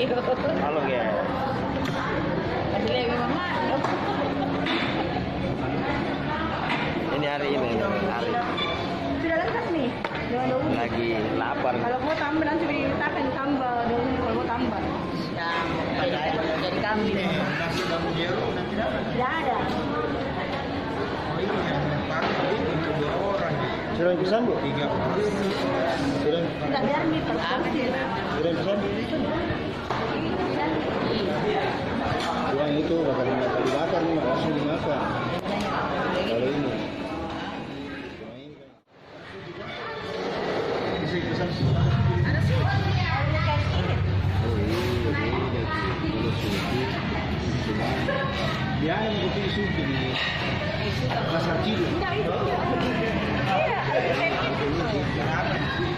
Halo ya. Ini hari ini hari. Sudah lengkap nih. Lagi lapar. Kalau mau tambah nanti diletakkan tambah dulu kalau mau tambah. Ya, jadi kambing. Nasi bambu jero nanti dapat. Tidak ada. Oh ini yang pakai untuk 2 orang nih. Sudah pesan Bu? 3 orang. Sudah. Tidak biar nih Sudah pesan? Yang itu bakal dibakar nih, langsung dimakan. Kalau ini. Bisa pesan Ada sih. Oh iya, dia yang bikin suki di pasar Cidu. Tidak itu.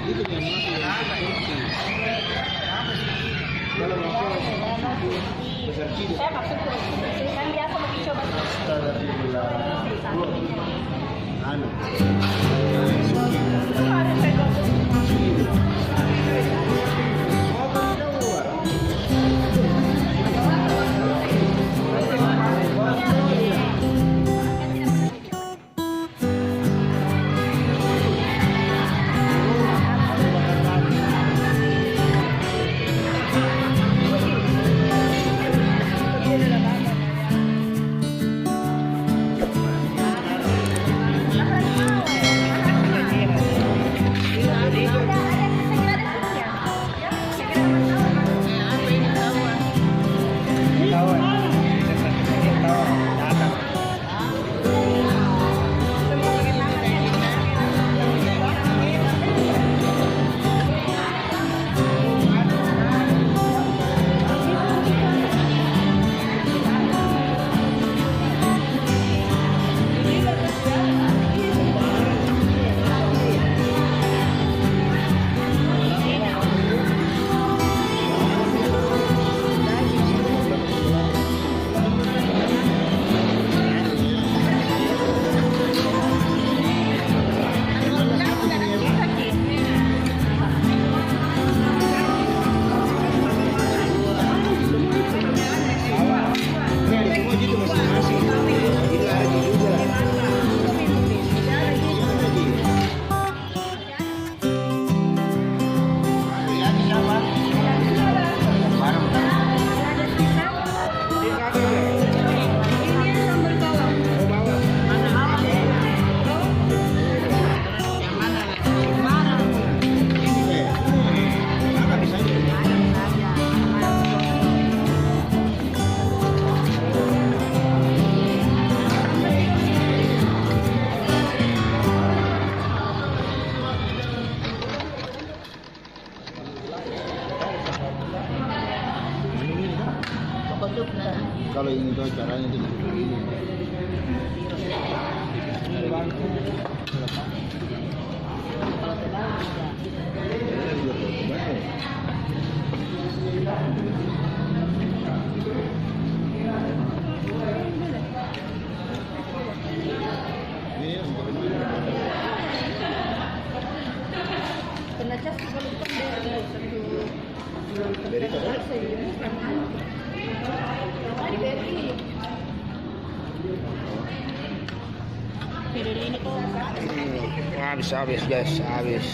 Itu yang masuk kalau masuk pasar Cidu. Saya maksud kan biasa mau dicoba. Anu. Ada saya Kalau ingin tahu caranya itu seperti ini. kena cas kalau bukan Dari mana? habis guys, habis.